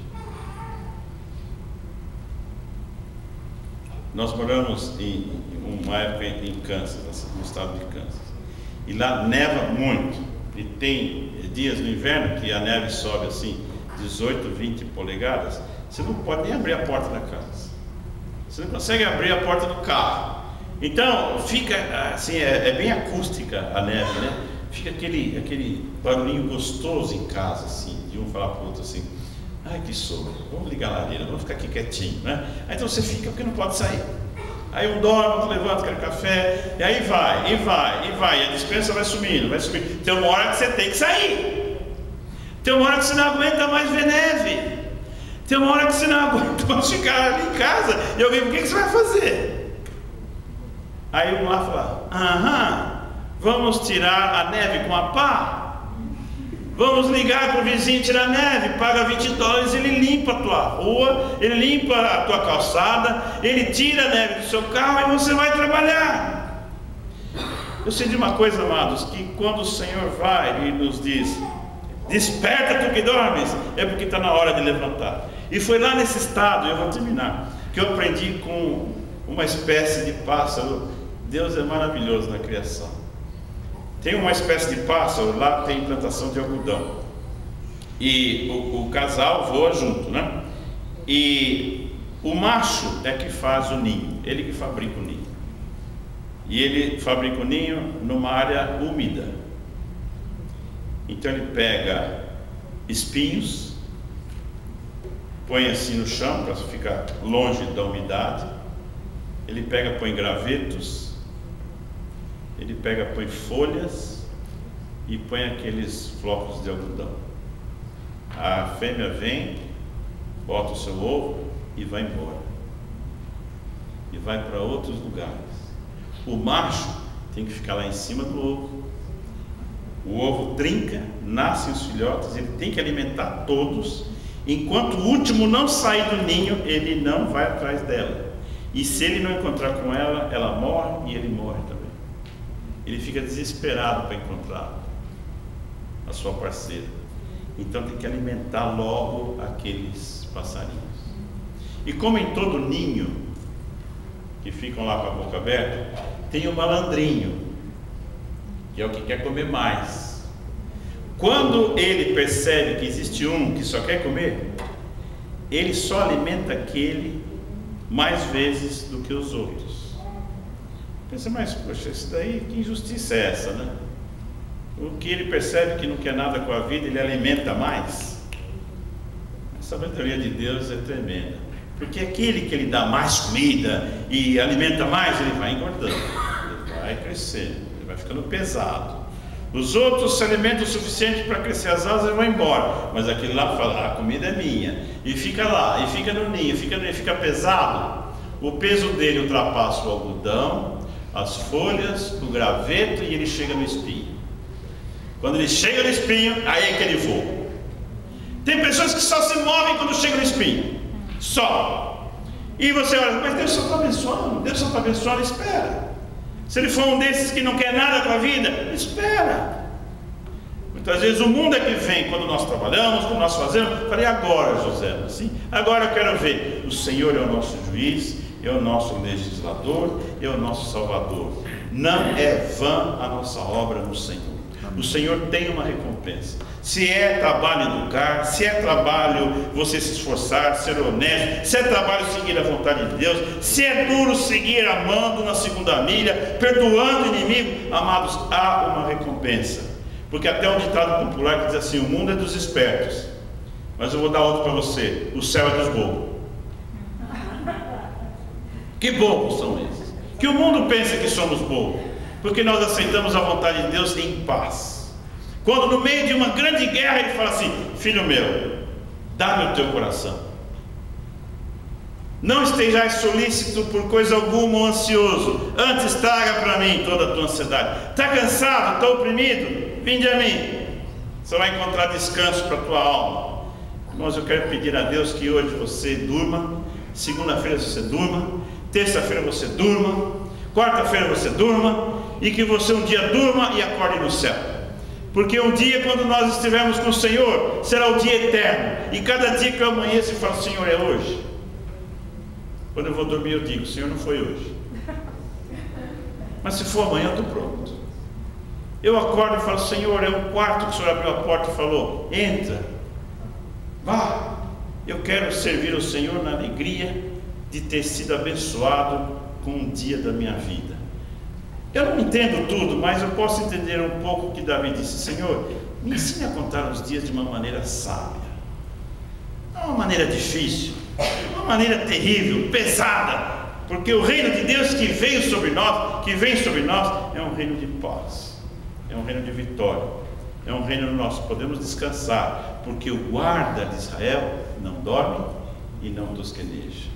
Nós moramos em uma época em Kansas, no estado de Kansas, e lá neva muito, e tem dias no inverno que a neve sobe assim 18, 20 polegadas. Você não pode nem abrir a porta da casa, você não consegue abrir a porta do carro. Então fica assim, é bem acústica a neve, né? Fica aquele barulhinho gostoso em casa, assim, de um falar para o outro assim: ai, que sono, vamos ligar a lareira, vamos ficar aqui quietinho, né? Aí então você fica porque não pode sair. Aí um dorme, outro levanta, quer café, e aí vai, e a despensa vai sumindo. Tem uma hora que você tem que sair. Tem uma hora que você não aguenta mais ver neve. Tem uma hora que você não aguenta mais ficar ali em casa. E alguém, o que você vai fazer? Aí um lá fala: vamos tirar a neve com a pá? Vamos ligar para o vizinho tirar neve, paga $20, ele limpa a tua rua, ele limpa a tua calçada, ele tira a neve do seu carro e você vai trabalhar. Eu sei de uma coisa, amados, que quando o Senhor vai e nos diz: desperta tu que dormes, é porque está na hora de levantar. E foi lá nesse estado, eu vou terminar, que eu aprendi com uma espécie de pássaro. Deus é maravilhoso na criação. Tem uma espécie de pássaro, lá tem plantação de algodão, e o casal voa junto, né? E o macho é que faz o ninho, ele que fabrica o ninho, e ele fabrica o ninho numa área úmida. Então ele pega espinhos, põe assim no chão para ficar longe da umidade, ele pega, põe gravetos, ele pega, põe folhas e põe aqueles flocos de algodão. A fêmea vem, bota o seu ovo e vai embora, e vai para outros lugares. O macho tem que ficar lá em cima do ovo. O ovo trinca, nascem os filhotes, ele tem que alimentar todos. Enquanto o último não sair do ninho, ele não vai atrás dela. E se ele não encontrar com ela, ela morre e ele morre também. Ele fica desesperado para encontrar a sua parceira. Então tem que alimentar logo aqueles passarinhos. E como em todo ninho, que ficam lá com a boca aberta, tem o malandrinho, que é o que quer comer mais. Quando ele percebe que existe um que só quer comer, ele só alimenta aquele mais vezes do que os outros. Pensa, mas poxa, isso daí, que injustiça é essa, né? O que ele percebe que não quer nada com a vida, ele alimenta mais. A sabedoria de Deus é tremenda, porque aquele que ele dá mais comida e alimenta mais, ele vai engordando, ele vai crescendo, ele vai ficando pesado. Os outros se alimentam o suficiente para crescer as asas e vão embora, mas aquele lá fala: a comida é minha, e fica lá, e fica no ninho, fica pesado. O peso dele ultrapassa o algodão, as folhas, o graveto, e ele chega no espinho. Quando ele chega no espinho, aí é que ele voa. Tem pessoas que só se movem quando chega no espinho, só. E você olha: mas Deus só está abençoando, Deus só está abençoando. Espera. Se ele for um desses que não quer nada com a vida, espera. Muitas vezes o mundo é que vem quando nós trabalhamos, quando nós fazemos. Eu falei: agora, José, assim, agora eu quero ver. O Senhor é o nosso juiz, é o nosso legislador, é o nosso salvador. Não é vã a nossa obra no Senhor. O Senhor tem uma recompensa. Se é trabalho educar, se é trabalho você se esforçar, ser honesto, se é trabalho seguir a vontade de Deus, se é duro seguir amando na segunda milha, perdoando o inimigo, amados, há uma recompensa. Porque até um ditado popular que diz assim: o mundo é dos espertos. Mas eu vou dar outro para você: o céu é dos bobos. Que bobos são esses? Que o mundo pensa que somos bobos, porque nós aceitamos a vontade de Deus em paz. Quando no meio de uma grande guerra ele fala assim: filho meu, dá-me o teu coração. Não estejais solícito por coisa alguma ou ansioso, antes traga para mim toda a tua ansiedade. Está cansado, está oprimido? Vinde a mim, você vai encontrar descanso para a tua alma. Irmãos, eu quero pedir a Deus que hoje você durma, segunda-feira você durma, terça-feira você durma, quarta-feira você durma, e que você um dia durma e acorde no céu. Porque um dia, quando nós estivermos com o Senhor, será o dia eterno. E cada dia que eu amanheço e falo, Senhor, é hoje. Quando eu vou dormir eu digo, Senhor, não foi hoje. Mas se for amanhã, eu estou pronto. Eu acordo e falo, Senhor, é o quarto que o Senhor abriu a porta e falou, entra, vá. Eu quero servir ao Senhor na alegria de ter sido abençoado com um dia da minha vida. Eu não entendo tudo, mas eu posso entender um pouco o que Davi disse. Senhor, me ensine a contar os dias de uma maneira sábia, não uma maneira difícil, uma maneira terrível, pesada, porque o reino de Deus que veio sobre nós, que vem sobre nós, é um reino de paz, é um reino de vitória, é um reino no nós podemos descansar, porque o guarda de Israel não dorme e não tosqueneja.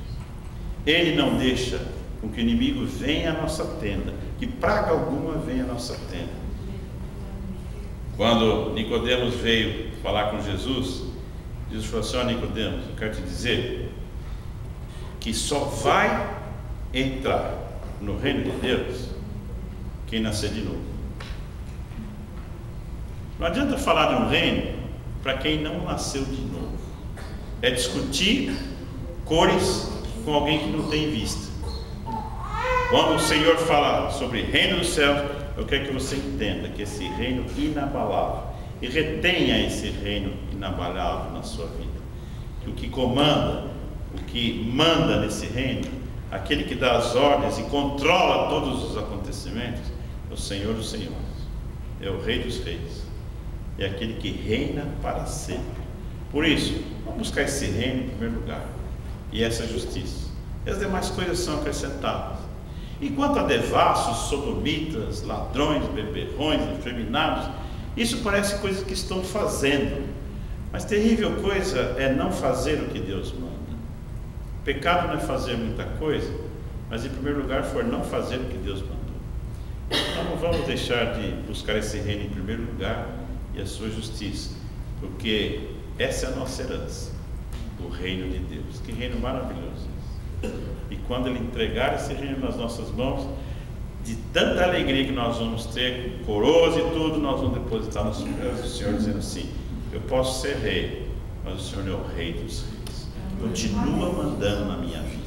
Ele não deixa com que o inimigo venha à nossa tenda, que praga alguma venha à nossa tenda. Quando Nicodemos veio falar com Jesus, Jesus falou assim, ó Nicodemos, eu quero te dizer que só vai entrar no reino de Deus quem nascer de novo. Não adianta falar de um reino para quem não nasceu de novo. É discutir cores com alguém que não tem vista. Quando o Senhor fala sobre reino dos céus, eu quero que você entenda que esse reino inabalável, e retenha esse reino inabalável na sua vida, que o que comanda, o que manda nesse reino, aquele que dá as ordens e controla todos os acontecimentos, é o Senhor dos senhores, é o Rei dos reis, é aquele que reina para sempre. Por isso, vamos buscar esse reino em primeiro lugar, e essa justiça, e as demais coisas são acrescentadas. E quanto a devassos, sodomitas, ladrões, beberrões, efeminados, isso parece coisas que estão fazendo, mas terrível coisa é não fazer o que Deus manda. Pecado não é fazer muita coisa, mas em primeiro lugar for não fazer o que Deus mandou. Então não vamos deixar de buscar esse reino em primeiro lugar e a sua justiça, porque essa é a nossa herança, o reino de Deus. Que reino maravilhoso! E quando Ele entregar esse reino nas nossas mãos, de tanta alegria que nós vamos ter, com coroas e tudo, nós vamos depositar nos pés do Senhor, dizendo assim, eu posso ser rei, mas o Senhor é o Rei dos reis. Continua mandando na minha vida,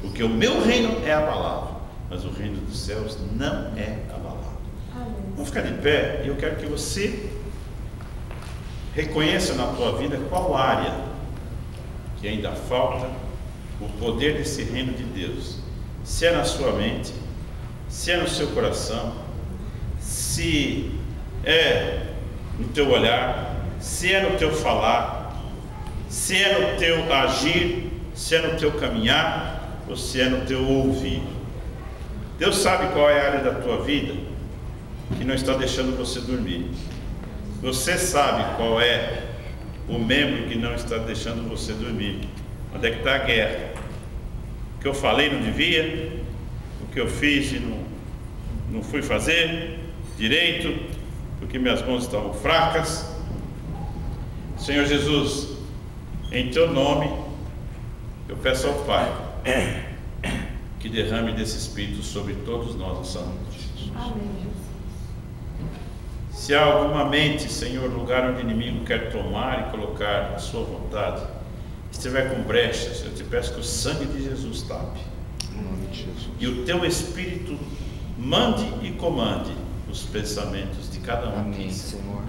porque o meu reino é abalável, mas o reino dos céus não é abalável. Vamos ficar de pé, e eu quero que você reconheça na tua vida qual área que ainda falta o poder desse reino de Deus, se é na sua mente, se é no seu coração, se é no teu olhar, se é no teu falar, se é no teu agir, se é no teu caminhar, ou se é no teu ouvir. Deus sabe qual é a área da tua vida que não está deixando você dormir. Você sabe qual é o membro que não está deixando você dormir. Onde é que está a guerra? O que eu falei não devia, o que eu fiz e não fui fazer direito, porque minhas mãos estavam fracas. Senhor Jesus, em Teu nome, eu peço ao Pai que derrame desse Espírito sobre todos nós nessa noite. Amém. Se há alguma mente, Senhor, lugar onde o inimigo quer tomar e colocar a sua vontade, estiver com brechas, eu te peço que o sangue de Jesus tape. Em nome de Jesus. E o teu Espírito mande e comande os pensamentos de cada um. Amém, Senhor.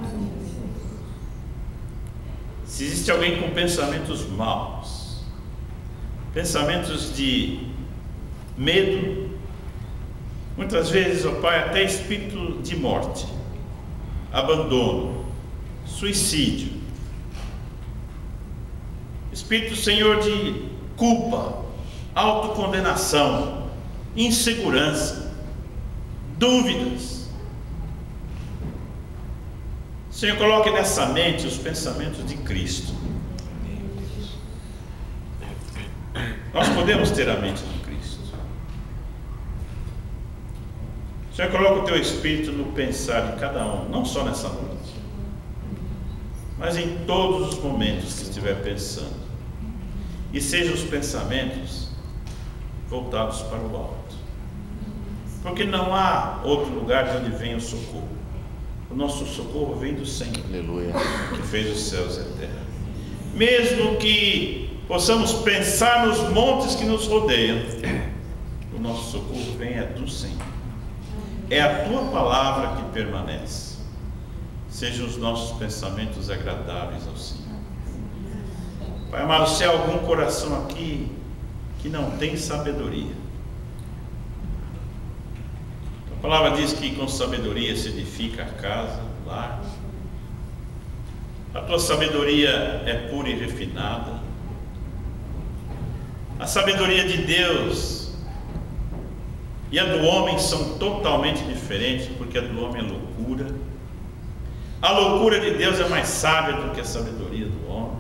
Se existe alguém com pensamentos maus, pensamentos de medo, muitas vezes, ó Pai, até espírito de morte, abandono, suicídio, espírito, Senhor, de culpa, autocondenação, insegurança, dúvidas. Senhor, coloque nessa mente os pensamentos de Cristo. Nós podemos ter a mente de Cristo. Senhor, coloca o Teu Espírito no pensar de cada um, não só nessa noite, mas em todos os momentos que estiver pensando. E sejam os pensamentos voltados para o alto. porque não há outro lugar de onde vem o socorro. O nosso socorro vem do Senhor, Aleluia. que fez os céus e a terra. Mesmo que possamos pensar nos montes que nos rodeiam, o nosso socorro vem do Senhor. É a tua palavra que permanece. Sejam os nossos pensamentos agradáveis ao Senhor. Pai amado, se há algum coração aqui que não tem sabedoria, a palavra diz que com sabedoria se edifica a casa, o lar. A tua sabedoria é pura e refinada. A sabedoria de Deus e a do homem são totalmente diferentes, porque a do homem é loucura. A loucura de Deus é mais sábia do que a sabedoria do homem.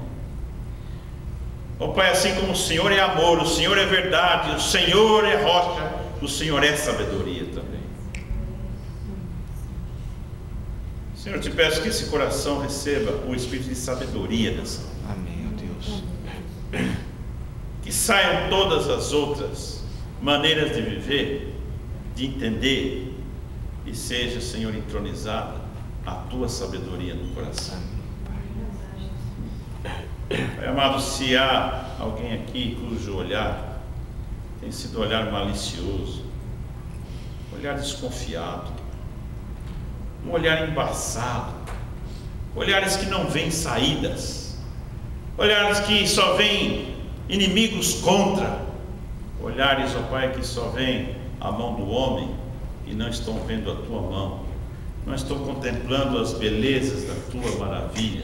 Ó Pai, assim como o Senhor é amor, o Senhor é verdade, o Senhor é rocha, o Senhor é sabedoria também. Senhor, eu te peço que esse coração receba o espírito de sabedoria nessa hora. Amém, ó Deus. Que saiam todas as outras maneiras de viver, de entender, e seja, Senhor, entronizada a tua sabedoria no coração. Pai amado, se há alguém aqui cujo olhar tem sido olhar malicioso, olhar desconfiado, um olhar embaçado, olhares que não veem saídas, olhares que só veem inimigos contra, olhares, ó Pai, que só veem a mão do homem e não estão vendo a tua mão, não estão contemplando as belezas da tua maravilha,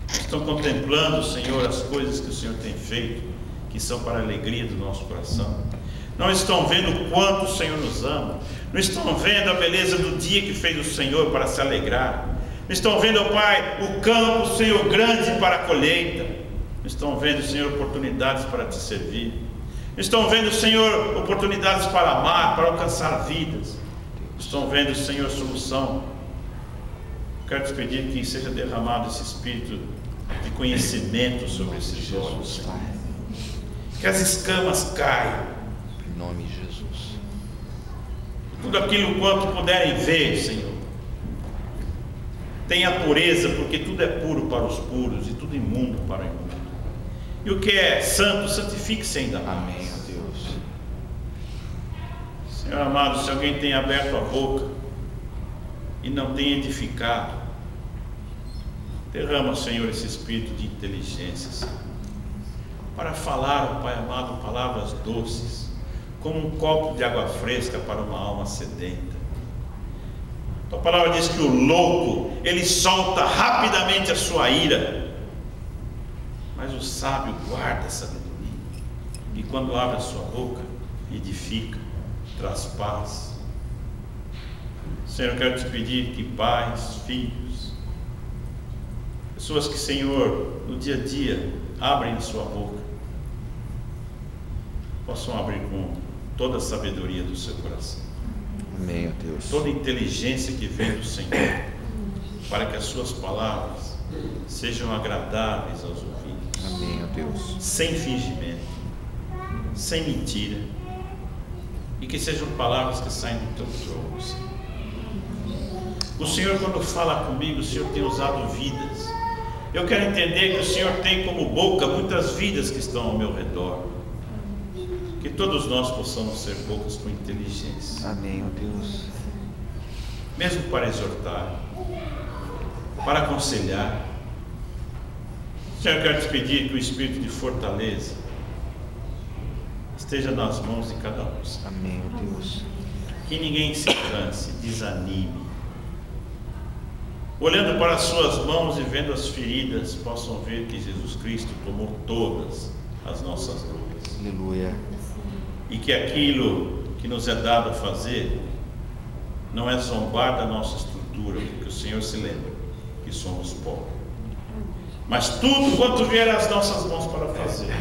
estão contemplando, Senhor, as coisas que o Senhor tem feito, que são para a alegria do nosso coração. Não estão vendo o quanto o Senhor nos ama, não estão vendo a beleza do dia que fez o Senhor para se alegrar, não estão vendo, ó Pai, o campo, Senhor, grande para a colheita, não estão vendo, Senhor, oportunidades para te servir, não estão vendo, Senhor, oportunidades para amar, para alcançar vidas, não estão vendo, Senhor, solução. Quero te pedir que seja derramado esse espírito de conhecimento sobre esses olhos, Senhor. Que as escamas caiam. Em nome de Jesus. Tudo aquilo quanto puderem ver, Senhor. Tenha pureza, porque tudo é puro para os puros e tudo imundo para o imundo. E o que é santo, santifique-se ainda mais. Amém, ó Deus. Senhor amado, se alguém tem aberto a boca e não tem edificado, derrama, Senhor, esse espírito de inteligência, Senhor, para falar, Pai amado, palavras doces, como um copo de água fresca para uma alma sedenta. A palavra diz que o louco, ele solta rapidamente a sua ira, mas o sábio guarda a sabedoria, e quando abre a sua boca, edifica, traz paz. Senhor, eu quero te pedir que pais, filhos, pessoas que, Senhor, no dia a dia abrem a sua boca, possam abrir com toda a sabedoria do seu coração. Amém, ó Deus. Toda inteligência que vem do Senhor, para que as suas palavras sejam agradáveis aos ouvidos. Amém, ó Deus. Sem fingimento, sem mentira, e que sejam palavras que saem do teu trono, Senhor. O Senhor, quando fala comigo, o Senhor tem usado vidas. Eu quero entender que o Senhor tem como boca muitas vidas que estão ao meu redor. Que todos nós possamos ser bocas com inteligência. Amém, ó Deus. Mesmo para exortar, para aconselhar. Senhor, eu quero te pedir que o espírito de fortaleza esteja nas mãos de cada um. Amém, ó Deus. Que ninguém se canse, desanime. Olhando para as suas mãos e vendo as feridas, possam ver que Jesus Cristo tomou todas as nossas dores. Aleluia. E que aquilo que nos é dado a fazer não é zombar da nossa estrutura, porque o Senhor se lembra que somos pó. Mas tudo quanto vier às nossas mãos para fazer,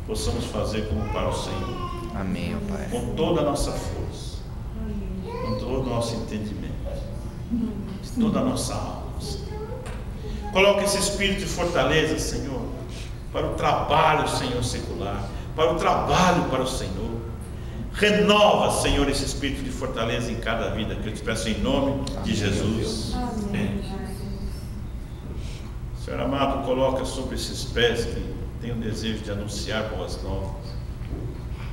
possamos fazer como para o Senhor. Amém, ó Pai. Com toda a nossa força, com todo o nosso entendimento, toda a nossa alma, Senhor. Coloque esse espírito de fortaleza, Senhor, para o trabalho, Senhor, secular, para o trabalho para o Senhor. Renova, Senhor, esse espírito de fortaleza em cada vida, que eu te peço em nome de Jesus. Amém. Senhor amado, coloca sobre esses pés que têm o desejo de anunciar boas novas,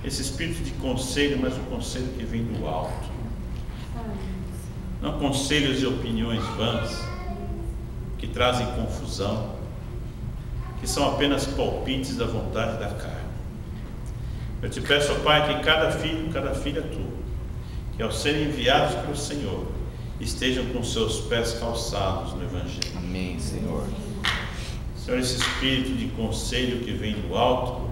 esse espírito de conselho, mas um conselho que vem do alto, não conselhos e opiniões vãs que trazem confusão, que são apenas palpites da vontade da carne. Eu te peço, ó Pai, que cada filho, cada filha tua, que ao serem enviados pelo Senhor, estejam com seus pés calçados no Evangelho. Amém, Senhor. Senhor, esse espírito de conselho que vem do alto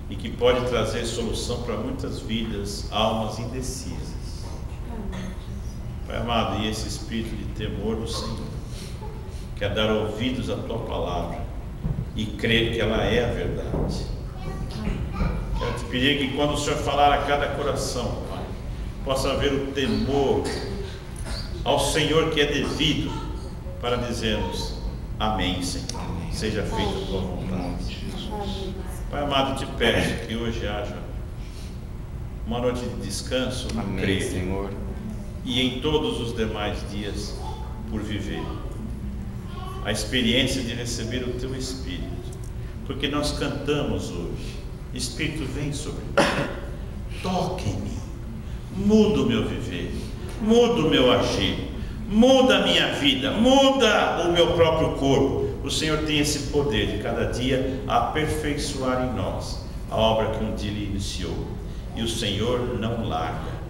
e que pode trazer solução para muitas vidas, almas indecisas. Pai amado, e esse espírito de temor do Senhor, que é dar ouvidos à tua palavra e crer que ela é a verdade. Quero te pedir que quando o Senhor falar a cada coração, Pai, possa haver o temor ao Senhor que é devido para dizermos amém, Senhor. Seja feita a tua vontade. Pai amado, te peço que hoje haja uma noite de descanso no crer, Senhor, e em todos os demais dias por viver a experiência de receber o teu Espírito, porque nós cantamos hoje: Espírito, vem sobre mim, toca em mim, muda o meu viver, muda o meu agir, muda a minha vida, muda o meu próprio corpo. O Senhor tem esse poder de cada dia aperfeiçoar em nós a obra que um dia Ele iniciou, e o Senhor não larga,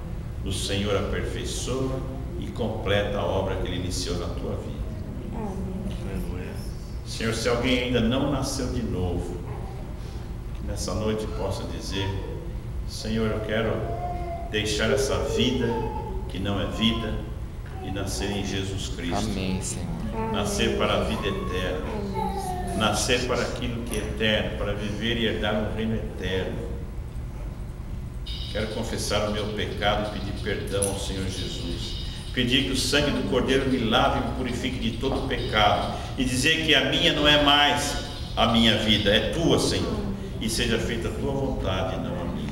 o Senhor aperfeiçoa e completa a obra que Ele iniciou na tua vida. Senhor, se alguém ainda não nasceu de novo, que nessa noite possa dizer: Senhor, eu quero deixar essa vida que não é vida e nascer em Jesus Cristo. Amém, Senhor. Nascer para a vida eterna, nascer para aquilo que é eterno, para viver e herdar um reino eterno. Quero confessar o meu pecado e pedir perdão ao Senhor Jesus, pedir que o sangue do Cordeiro me lave e me purifique de todo pecado, e dizer que a minha não é mais a minha vida, é tua, Senhor, e seja feita a tua vontade e não a minha.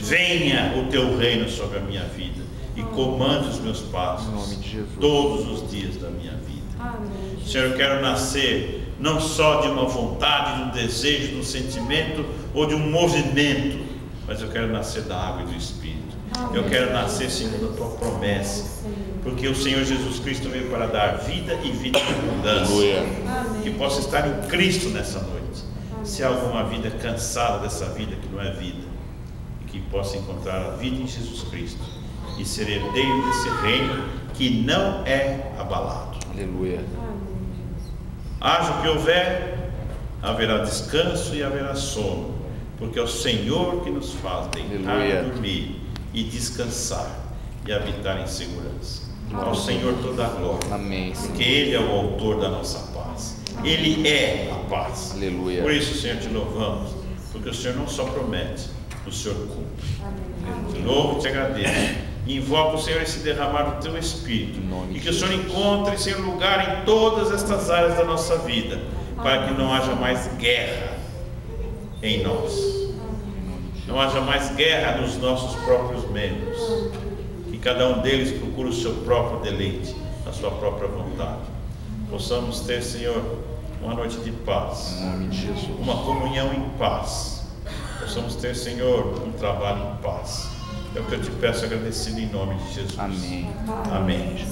Venha o teu reino sobre a minha vida e comande os meus passos todos os dias da minha vida. Senhor, eu quero nascer não só de uma vontade, de um desejo, de um sentimento ou de um movimento, mas eu quero nascer da água e do Espírito. Eu quero nascer segundo a tua promessa, porque o Senhor Jesus Cristo veio para dar vida e vida em abundância. Que possa estar em Cristo nessa noite. Se há alguma vida cansada dessa vida que não é vida, e que possa encontrar a vida em Jesus Cristo e ser herdeiro desse reino que não é abalado. Aleluia. Haja o que houver, haverá descanso e haverá sono, porque é o Senhor que nos faz deitar, dormir e descansar e habitar em segurança. Ao Senhor toda a glória. Amém, porque Ele é o autor da nossa paz. Ele é a paz. Aleluia. Por isso, Senhor, te louvamos, porque o Senhor não só promete, o Senhor cumpre. De novo te agradeço. E invoco, Senhor, esse derramar do teu Espírito, e que o Senhor encontre, Senhor, lugar em todas estas áreas da nossa vida, para que não haja mais guerra em nós, não haja mais guerra nos nossos próprios membros, que cada um deles procure o seu próprio deleite, a sua própria vontade. Possamos ter, Senhor, uma noite de paz, em nome de Jesus, uma comunhão em paz. Possamos ter, Senhor, um trabalho em paz. É o que eu te peço, agradecido em nome de Jesus. Amém. Amém.